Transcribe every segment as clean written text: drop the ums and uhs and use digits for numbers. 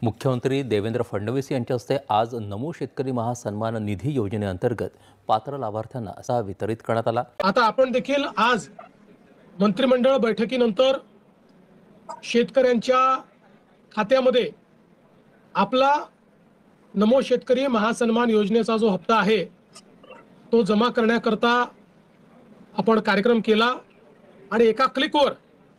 मुख्यमंत्री देवेंद्र फडणवीस यांच्या हस्ते आज नमो शेतकरी महासन्मान निधी योजनेअंतर्गत पात्र लाभार्थ्यांना असा वितरित करण्यात आला। आता आपण देखील आज मंत्रिमंडळ बैठकीनंतर शेतकऱ्यांच्या खात्यामध्ये आपला नमो शेतकरी महासन्मान योजनेचा जो हप्ता आहे तो जमा करण्याकरता आपण कार्यक्रम केला आणि एका क्लिकवर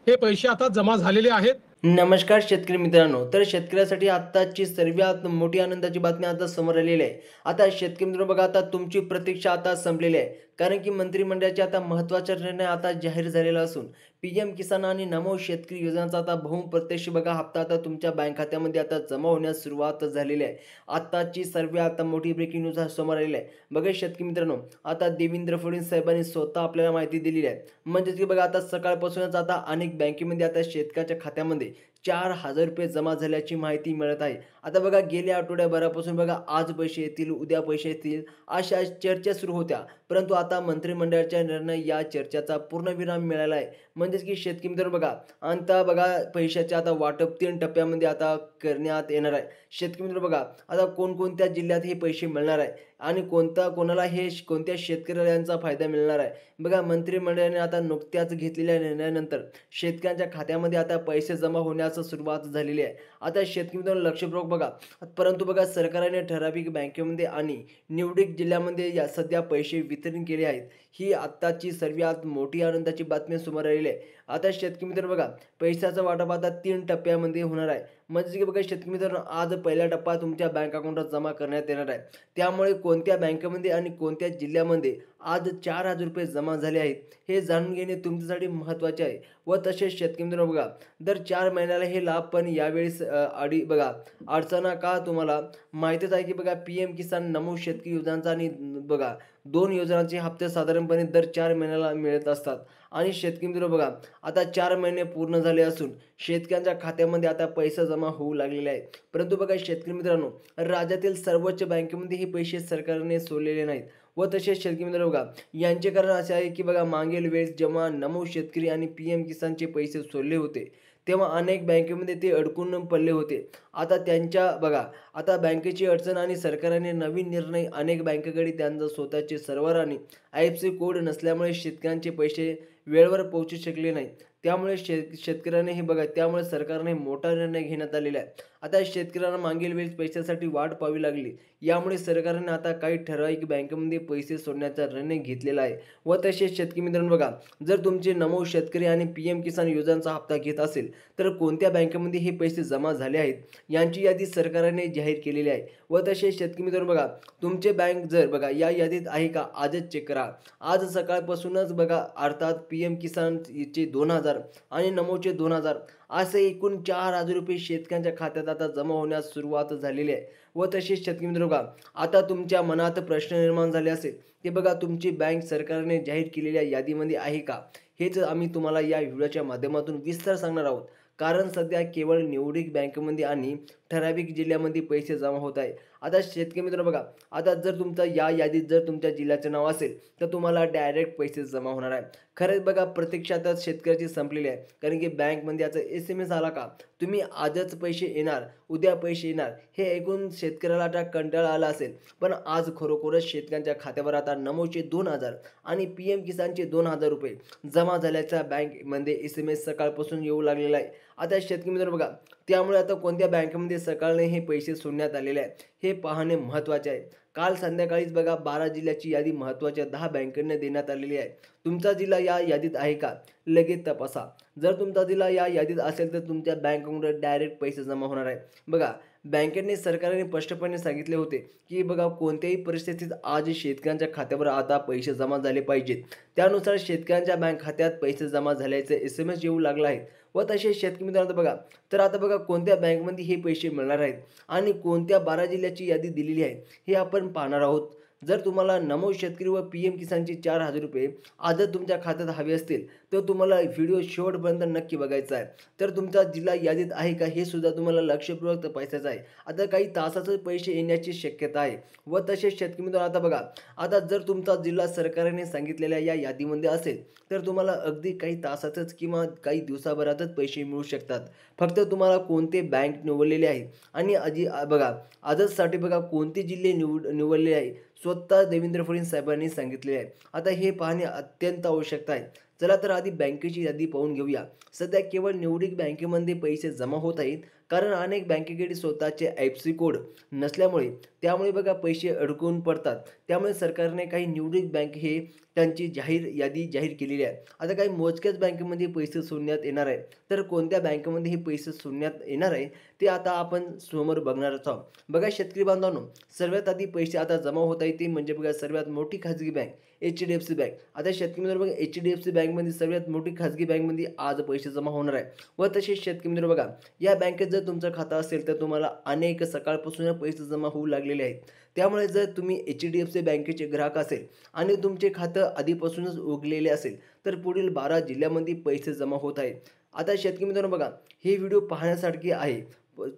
हे पैसे आता जमा झालेले आहेत। नमस्कार शेतकरी मित्रांनो, तर शेतकऱ्यासाठी आताची सर्वात मोठी आनंदाची बातमी आता समोर आलेली आहे। आता शेतकरी मित्रांनो बघा, आता तुमची प्रतीक्षा आता संपलेली आहे, कारण की मंत्रिमंडळाचे आता महत्त्वाचा निर्णय आता जाहीर झालेला असून पीएम किसान आणि नमो शेतकरी योजनांचा आता बहुप्रत्यक्ष बघा हप्ता आता तुमच्या बँक खात्यामध्ये आता जमा होण्यास सुरुवात झालेली आहे। आताची सर्वात मोठी ब्रेकिंग न्यूज समोर आलेली आहे। बघा शेतकरी मित्रांनो, आता देवेंद्र फडणवीस साहेबांनी स्वतः आपल्याला माहिती दिलेली आहे, म्हणजे की बघा आता सकाळपासूनच आता अनेक बँकेमध्ये आता शेतकऱ्याच्या खात्यामध्ये 4,000 रुपये जमा झाल्याची माहिती मिळत आहे। आता बघा गेल्या आठवड्याभरापासून बघा आज पैसे येतील, उद्या पैसे येतील अशा चर्चा सुरू होत्या, परंतु आता मंत्रिमंडळाच्या निर्णय या चर्चेचा पूर्णविराम मिळाला आहे। म्हणजेच की शेतकरी मित्रांनो बघा, आता बघा पैशाचे आता वाटप 3 टप्प्यामध्ये आता करण्यात येणार आहे। शेतकरी मित्रांनो बघा, आता कोणकोणत्या जिल्ह्यात हे पैसे मिळणार आहे आणि कोणाला हे कोणत्या शेतकऱ्यांचा फायदा मिळणार आहे। बघा मंत्रिमंडळाने आता नुकत्याच घेतलेल्या निर्णयानंतर शेतकऱ्यांच्या खात्यामध्ये आता पैसे जमा होण्यास सुरुवात झालेली आहे। आता शेतकरी मित्रांनो लक्षपूर्वक बघा, परंतु बघा सरकारने ठराविक बँकेमध्ये आणि निवडक जिल्ह्यामध्ये या सध्या पैसे वितरण केले आहेत। ही आत्ताची सर्वात मोठी आनंदाची बातमी समोर आलेली आहे। आता शेतकरी मित्रांनो बघा, पैशाचं वाटप आता 3 टप्प्यामध्ये होणार आहे। म्हणजे की बघा शेतकरी मित्रांनो, आज पहिला टप्पा तुमच्या बँक अकाउंटवर जमा करण्यात येणार आहे। त्यामुळे कोणत्या बँकेमध्ये आणि कोणत्या जिल्ह्यामध्ये आज 4,000 रुपये जमा झाले आहेत हे जाणून घेणे तुमच्यासाठी महत्त्वाचे आहे। व तसेच शेतकरी मित्रांनो बघा, दर 4 महिन्याला हे लाभ पण यावेळेस बघा अडचण का तुम्हाला माहितीच आहे की बघा पीएम किसान नमो शेतकरी योजनांचा आणि बघा 2 योजनांचे हप्ते साधारणपणे दर 4 महिन्याला मिळत असतात। आणि शेतकरी मित्रांनो बघा, आता 4 महिने पूर्ण झाले असून शेतकऱ्यांच्या खात्यामध्ये आता पैसा जमा होऊ लागलेले आहेत। परंतु बघा शेतकरी मित्रांनो, राज्यातील सर्वोच्च बँकेमध्ये हे पैसे सरकारने सोडलेले नाहीत। व तसेच शेतकरी मित्रांनो बघा, यांचे कारण असे आहे की बघा मागील वेळेस जेव्हा नमो शेतकरी आणि पीएम किसानचे पैसे सोडले होते तेव्हा अनेक बँकेमध्ये ते अडकून पडले होते। आता त्यांच्या बघा आता बँकेची अडचण आणि सरकारने नवीन निर्णय, अनेक बँकेकडे त्यांचा स्वतःचे सर्व्हर आणि आयएफसी कोड नसल्यामुळे शेतकऱ्यांचे पैसे वेळेवर पोहोचू शकले नाही। त्यामुळे शेतकऱ्याने हे बघा, त्यामुळे सरकारने मोठा निर्णय घेण्यात आलेला आहे। आता शेतकऱ्यांना मागील वेळेस पैशासाठी वाट पाहावी लागली, यामुळे सरकारने आता काही ठराविक बँकेमध्ये पैसे सोडण्याचा निर्णय घेतलेला आहे। व तसेच शेतकरी मित्रांनो बघा, जर तुमचे नमो शेतकरी आणि पीएम किसान योजनांचा हप्ता घेत असेल तर कोणत्या बँकेमध्ये हे पैसे जमा झाले आहेत यांची यादी सरकारने जाहीर केलेली आहे। व तसेच शेतकरी मित्रांनो बघा, तुमचे बँक जर बघा या यादीत आहे का आजच चेक करा। आज सकाळपासूनच बघा, अर्थात पीएम किसानचे 2,000 आणि नमोचे 2,000 असे एकूण 4,000 रुपये शेतकऱ्यांच्या खात्यात आता जमा होण्यास सुरुवात झालेली आहे। व तसेच शेतकरी मित्रांनो बघा, आता तुमच्या मनात प्रश्न निर्माण झाले असेल ते बघा तुमची बँक सरकारने जाहीर केलेल्या यादीमध्ये आहे का, हेच आम्ही तुम्हाला या व्हिडिओच्या माध्यमातून विस्तार सांगणार आहोत। कारण सध्या केवळ निवडक बँकेमध्ये आणि ठराविक जिल्ह्यामध्ये पैसे जमा होत आहे। आता शेतकरी मित्रांनो बघा, आता जर तुमचा या यादीत जर तुमच्या जिल्ह्याचे नाव असेल तर तुम्हाला डायरेक्ट पैसे जमा होणार आहे। खरंच बघा प्रतीक्षा आता शेतकऱ्याची संपलेली आहे, कारण की बँकमध्ये याचा SMS आला का तुम्ही आजच पैसे येणार, उद्या पैसे येणार, हे ऐकून शेतकऱ्याला आता कंटाळा आला असेल। पण आज खरोखरच शेतकऱ्यांच्या खात्यावर आता नमोचे 2,000 आणि पीएम किसानचे 2,000 रुपये जमा झाल्याचा बँकमध्ये SMS सकाळपासून येऊ लागलेला आहे। आता शेतकरी मित्रांनो बघा, त्यामुळे आता कोणत्या बँकेमध्ये सकाळने हे पैसे सोडण्यात आलेले आहे हे पाहणे महत्त्वाचे आहे। काल संध्याकाळीच बघा 12 जिल्ह्याची यादी महत्त्वाच्या 10 बँकांना देण्यात आलेली आहे। तुमचा जिल्हा या यादीत आहे का लगेच तपासा। जर तुमचा जिल्हा या यादीत असेल तर तुमच्या बँक अकाउंटवर डायरेक्ट पैसे जमा होणार आहे। बघा बँकेने सरकारने स्पष्टपणे सांगितले होते की बघा कोणत्याही परिस्थितीत आज शेतकऱ्यांच्या खात्यावर आता पैसे जमा झाले पाहिजेत। त्यानुसार शेतकऱ्यांच्या बँक खात्यात पैसे जमा झाल्याचे SMS येऊ लागला आहे। व तसेच शेतकरी मित्रांनो बघा, तर आता बघा कोणत्या बँकमध्ये हे पैसे मिळणार आहेत आणि कोणत्या 12 जिल्ह्याची यादी दिलेली आहे हे आपण पाहणार आहोत। जर तुम्हाला नमो शेतकरी व पीएम किसानचे 4,000 रुपये आजच तुमच्या खात्यात हवे असतील तर तुम्हाला व्हिडिओ शेवटपर्यंत नक्की बघायचा आहे। तर तुमचा जिल्हा यादीत आहे का हे सुद्धा तुम्हाला लक्षपूर्वक तपासायचं आहे। आता काही तासातच पैसे येण्याची शक्यता आहे। व तसेच शेतकरी मित्रांनो आता बघा, आता जर तुमचा जिल्हा सरकारने सांगितलेल्या या यादीमध्ये असेल तर तुम्हाला अगदी काही तासातच किंवा काही दिवसाभरातच पैसे मिळू शकतात। फक्त तुम्हाला कोणते बँक निवडलेले आहे आणि बघा आजसाठी बघा कोणते जिल्हे निवडले आहे स्वतः देवेंद्र फडणवीस साहेबांनी सांगितले आहे. आता हे पाहणे अत्यंत आवश्यक आहे. चला तर आधी बँकेची यादी पाहून घेऊया. सध्या केवळ निवडक बँकेमध्ये पैसे जमा होत आहेत, कारण अनेक बँकेकडे स्वतःचे IFSC कोड नसल्यामुळे त्यामुळे बघा पैसे अडकून पडतात. त्यामुळे सरकारने काही निवडक बँक हे त्यांची यादी जाहीर केलेली आहे. आता काही मोजक्याच बँकेमध्ये पैसे सोडण्यात येणार आहे, तर कोणत्या बँकेमध्ये हे पैसे सोडण्यात येणार आहे ते आता आपण समोर बघणारच आहोत. बघा शेतकरी बांधवांनो, सर्वात आधी पैसे आता जमा होत आहेत ते म्हणजे बघा सर्वात मोठी खाजगी बँक HDFC बँक. आता शेतकरी मित्रांनो बघा HDFC बँकमध्ये सर्वात मोठी खाजगी बँकमध्ये आज पैसे जमा होणार आहे. व तसेच शेतकरी मित्रांनो बघा या बँकेत जर तुमचं खातं असेल तर तुम्हाला अनेक सकाळपासून पैसे जमा होऊ लागलेले आहेत. त्यामुळे जर तुम्ही HDFC बँकेचे ग्राहक असेल आणि तुमचे खातं आधीपासूनच उघडलेले असेल तर पुढील 12 जिल्ह्यामध्ये पैसे जमा होत आहेत. आता शेतकरी मित्रांनो बघा हे व्हिडिओ पाहण्यासारखे आहे,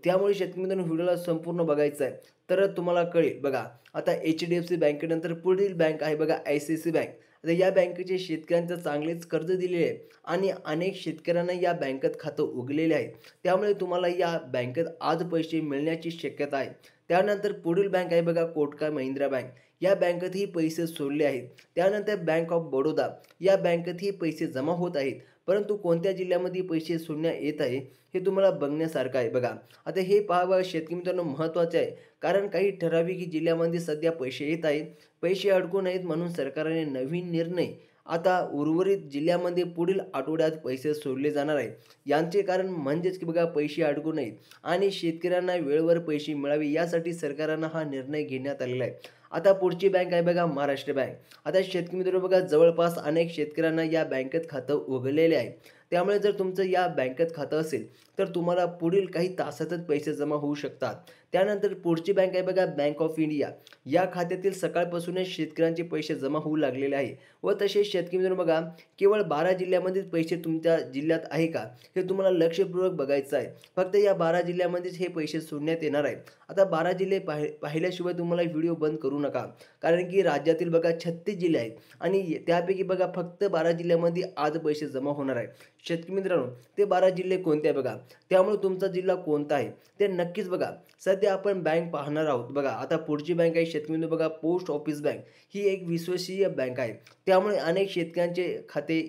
त्यामुळे शेतकरी मित्रांनो व्हिडिओला संपूर्ण बघायचं आहे तर तुम्हाला कळेल. बघा आता HDFC बँकेनंतर पुढील बँक आहे बघा ICICI बँक. आता या बँकेचे शेतकऱ्यांचं चांगलेच कर्ज दिलेले आहे आणि अनेक शेतकऱ्यांना या बँकेत खातं उघडलेले आहे. त्यामुळे तुम्हाला या बँकेत आज पैसे मिळण्याची शक्यता आहे. त्यानंतर पुढील बँक आहे बघा कोटक महिंद्रा बँक. या बँकेतही पैसे सोडले आहेत. त्यानंतर बँक ऑफ बडोदा या बँकेतही पैसे जमा होत आहेत, परंतु कोणत्या जिल्ह्यामध्ये पैसे सोडण्यात येत आहे हे तुम्हाला बघण्यासारखं आहे. बघा आता हे पाहावं शेतकरी मित्रांनो महत्त्वाचे आहे, कारण काही ठराविक जिल्ह्यामध्ये सध्या पैसे येत आहेत. पैसे अडकू नयेत म्हणून सरकारने नवीन निर्णय आता उर्वरित जिल्ह्यामध्ये पुढील आठवड्यात पैसे सोडले जाणार आहे. यांचे कारण म्हणजेच की बघा पैसे अडकू नयेत आणि शेतकऱ्यांना वेळेवर पैसे मिळावे यासाठी सरकारनं हा निर्णय घेण्यात आलेला आहे. आता पुढची बँक आहे बघा महाराष्ट्र बँक. आता शेतकरी मित्रांनो बघा जवळपास अनेक शेतकऱ्यांना या बँकेत खातं उघडलेले आहे. त्यामुळे जर तुमचं या बँकेत खातं असेल तर तुम्हाला पुढील काही तासातच पैसे जमा होऊ शकतात. त्यानंतर पुढची बँक आहे बघा बँक ऑफ इंडिया. या खात्यातील सकाळपासूनच शेतकऱ्यांचे पैसे जमा होऊ लागलेले आहे. व तसेच शेतकरी मित्रांनो बघा केवळ 12 जिल्ह्यामध्येच पैसे तुमच्या जिल्ह्यात आहे का हे तुम्हाला लक्षपूर्वक बघायचं आहे. फक्त या 12 जिल्ह्यामध्येच हे पैसे सोडण्यात येणार आहेत. आता 12 जिल्हे पाहिल्याशिवाय तुम्हाला व्हिडिओ बंद करू नका, कारण की राज्यातील बघा 36 जिल्हे आहेत आणि त्यापैकी बघा फक्त 12 जिल्ह्यामध्ये आज पैसे जमा होणार आहे. शेतकरी मित्रांनो ते 12 जिल्हे कोणते आहे बघा, त्यामुळे तुमचा जिल्हा कोणता आहे ते नक्कीच बघा. सध्या आपण बँक पाहणार आहोत. बघा आता पुढची बँक आहे शेतकरी मित्रांनो बघा पोस्ट ऑफिस बँक. ही एक विश्वसनीय बँक आहे. त्यामुळे अनेक शेतकऱ्यांचे खाते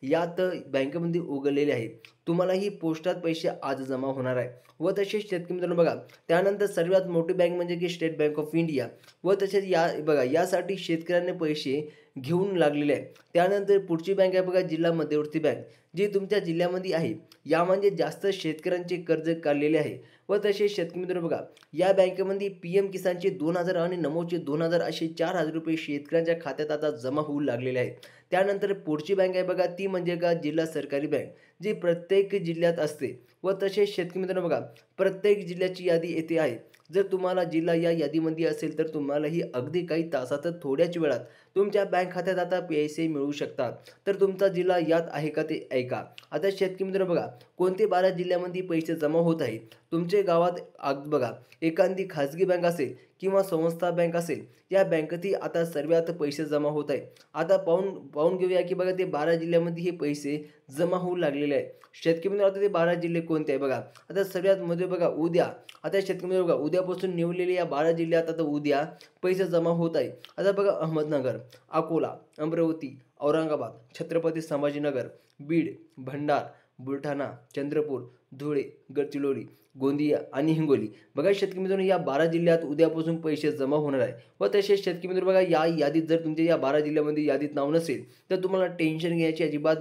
यात बँकेमध्ये उघडलेले आहेत. तुम्हालाही पोस्टात पैसे आज जमा होणार आहे. व तसेच शेतकरी मित्रांनो बघा त्यानंतर सर्वात मोठी बँक म्हणजे की स्टेट बँक ऑफ इंडिया. व तसेच बघा यासाठी शेतकऱ्यांनी पैसे घेऊन लागलेले आहेत. त्यानंतर पुढची बँक आहे बघा जिल्हा मध्यवर्ती बँक, जी तुमच्या जिल्ह्यामध्ये आहे. यामध्ये जास्त शेतकऱ्यांचे कर्ज काढलेले आहे. व तसेच शेतकरी मित्रांनो बघा या बँकेमध्ये PM किसानचे 2000 आणि नमोचे 2000 असे 4000 रुपये शेतकऱ्यांच्या खात्यात आता जमा होऊ लागलेले आहेत. त्यानंतर पुढची बँक आहे बघा ती म्हणजे का जिल्हा सहकारी बँक, जी प्रत्येक जिल्ह्यात असते. व तसेच शेतकरी मित्रांनो बघा प्रत्येक जिल्ह्याची यादी येथे आहे. जर तुम्हाला जिल्हा या यादीमध्ये असेल तर तुम्हालाही अगदी काही तासातच थोड्याच वेळात तुमच्या बँक खात्यात आता पैसे मिळू शकतात. तर तुमचा जिल्हा यात आहे का ते ऐका. आता शेतकरी मित्रांनो बघा कोणते 12 जिल्ह्यामध्ये पैसे जमा होत आहेत. तुमचे गावात बघा एखादी खाजगी बँक असेल किंवा संस्था बँक असेल, या बँकेतही आता सर्वात पैसे जमा होत आहेत. आता पाहून घेऊया की बघा ते 12 जिल्ह्यामध्ये हे पैसे जमा होऊ लागलेले आहेत. शेतकरी मित्रांनो आता ते 12 जिल्हे कोणते आहे बघा. आता सर्वात मध्ये बघा उद्या, आता शेतकरी मित्रांनो बघा उद्यापासून निवडलेले या 12 जिल्ह्यात आता उद्या पैसे जमा होत आहे. आता बघा अहमदनगर, अकोला, अमरावती, औरंगाबाद, छत्रपती संभाजीनगर, बीड, भंडारा, बुलढाणा, चंद्रपूर, धुळे, गडचिरोली, गोंदिया आणि हिंगोली. बघा शेतकरी मित्रांनो या 12 जिल्ह्यात उद्यापासून पैसे जमा होणार आहे. व तसेच शेतकरी मित्रांनो बघा या यादीत जर तुमच्या या 12 जिल्ह्यामध्ये यादीत नाव नसेल तर तुम्हाला टेन्शन घ्यायची अजिबात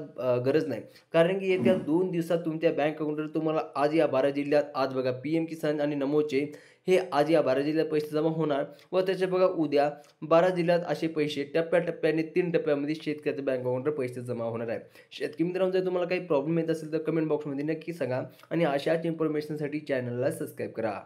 गरज नाही, कारण की येत्या 2 दिवसात तुमच्या बँक अकाउंटवर तुम्हाला आज या 12 जिल्ह्यात आज बघा PM किसान आणि नमोचे हे आज या 12 जिल्ह्यात पैसे जमा होणार. व त्याचे बघा उद्या 12 जिल्ह्यात असे पैसे टप्प्याटप्प्याने 3 टप्प्यामध्ये शेतकऱ्याच्या बँक अकाउंटवर पैसे जमा होणार आहे. शेतकरी मित्रांनो जर तुम्हाला काही प्रॉब्लेम येत असेल तर कमेंट बॉक्समध्ये नक्की सांगा आणि अशाच इन्फॉर्मेशनसाठी चॅनलला सबस्क्राईब करा.